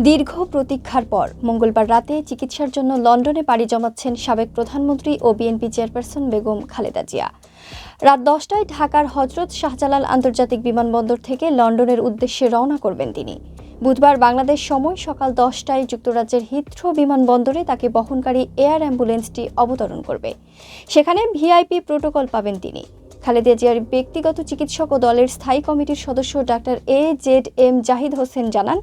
দীর্ঘ প্রতীক্ষার পর মঙ্গলবার রাতে চিকিৎসার জন্য লন্ডনে পাড়ি জমাচ্ছেন সাবেক প্রধানমন্ত্রী ও বিএনপি চেয়ারপারসন বেগম খালেদা জিয়া। রাত 10টায় ঢাকার হজরত শাহজালাল আন্তর্জাতিক বিমানবন্দর থেকে লন্ডনের উদ্দেশ্যে রওনা করবেন তিনি। বুধবার বাংলাদেশ সময় সকাল 10টায় যুক্তরাজ্যের হিথ্রো বিমানবন্দরে তাকে বহনকারী এয়ার অ্যাম্বুলেন্সটি অবতরণ করবে। সেখানে ভিআইপি প্রোটোকল পাবেন তিনি। খালেদা জিয়ার ব্যক্তিগত চিকিৎসক ও দলের স্থায়ী কমিটির সদস্য ডাক্তার AZM জাহিদ হোসেন জানান,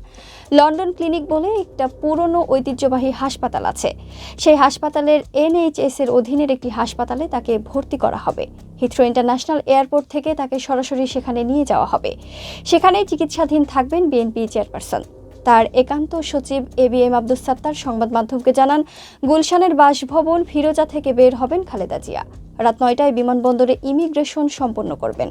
লন্ডন ক্লিনিক বলে একটা পুরনো ঐতিহ্যবাহী হাসপাতাল আছে। সেই হাসপাতালের NHS এর অধীনের একটি হাসপাতালে তাকে ভর্তি করা হবে। হিথ্রো ইন্টারন্যাশনাল এয়ারপোর্ট থেকে তাকে সরাসরি সেখানে নিয়ে যাওয়া হবে। সেখানেই চিকিৎসাধীন থাকবেন বিএনপি চেয়ারপারসন। তার একান্ত সচিব ABM আব্দুস সাত্তার সংবাদ মাধ্যমকে জানান, গুলশানের বাসভবন ফিরোজা থেকে বের হবেন খালেদা জিয়া। রাত 9টায় বিমানবন্দরে ইমিগ্রেশন সম্পন্ন করবেন।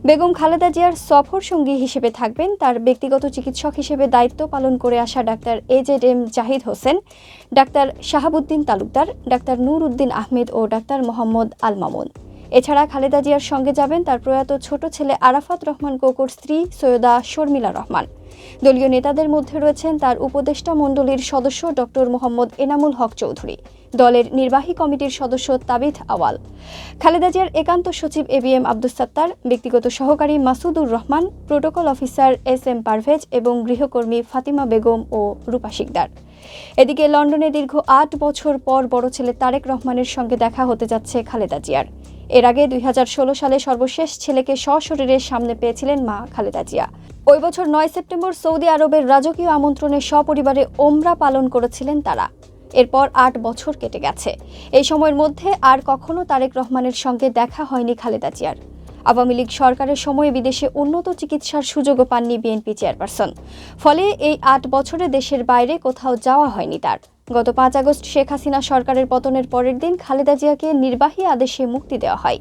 বেগম খালেদা জিয়ার সফর সঙ্গী হিসেবে থাকবেন তার ব্যক্তিগত চিকিৎসক হিসেবে দায়িত্ব পালন করে আসা doctor AZM Zahid Hossain, doctor Shahabuddin Talukdar, doctor Nur Uddin Ahmed ও ডাক্তার মোহাম্মদ আল মামুন। এছাড়া খালেদা জিয়ার সঙ্গে যাবেন তার প্রয়াত ছোট ছেলে আরাফাত রহমান কোকোর স্ত্রী সৈয়দা শর্মিলা রহমান। দলীয় নেতাদের মধ্যে রয়েছেন তার উপদেষ্টা মণ্ডলীর সদস্য ডক্টর মোহাম্মদ এনামুল হক চৌধুরী, দলের নির্বাহী কমিটির সদস্য তাবিথ আওয়াল, খালেদা জিয়ার একান্ত সচিব ABM আব্দুস সাত্তার, ব্যক্তিগত সহকারী Masudur Rahman, protocol officer SM Parvez এবং গৃহকর্মী ফাতিমা বেগম ও রূপা শিকদার। এদিকে লন্ডনে দীর্ঘ 8 বছর পর বড় ছেলে তারেক রহমানের সঙ্গে দেখা হতে যাচ্ছে খালেদা জিয়ার। এর আগে 2016 সালে সর্বশেষ ছেলেকে সশরীরে সামনে পেয়েছিলেন মা খালেদা জিয়া। ওই বছর 9 সেপ্টেম্বর সৌদি আরবের রাজকীয় আমন্ত্রণে সপরিবারে ওমরা পালন করেছিলেন তারা। এরপর 8 বছর কেটে গেছে। এই সময়ের মধ্যে আর কখনো তারেক রহমানের সঙ্গে দেখা হয়নি খালেদা জিয়ার। আওয়ামী লীগ সরকারের সময়ে বিদেশে উন্নত চিকিৎসার সুযোগও পাননি বিএনপি চেয়ারপারসন। ফলে এই 8 বছরে দেশের বাইরে কোথাও যাওয়া হয়নি তার। গত 5 আগস্ট শেখ হাসিনা সরকারের পতনের পরের দিন খালেদা জিয়াকে নির্বাহী আদেশে মুক্তি দেওয়া হয়।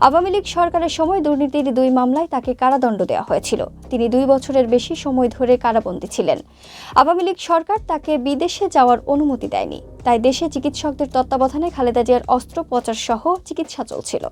আওয়ামী লীগ সরকারের সময় দুর্নীতির 2 মামলায় তাকে কারাদণ্ড দেওয়া হয়েছিল। তিনি 2 বছরের বেশি সময় ধরে কারাবন্দী ছিলেন। আওয়ামী লীগ সরকার তাকে বিদেশে যাওয়ার অনুমতি দেয়নি। তাই দেশে চিকিৎসকদের তত্ত্বাবধানে খালেদা জিয়ার অস্ত্রোপচার সহ চিকিৎসা চলছিল।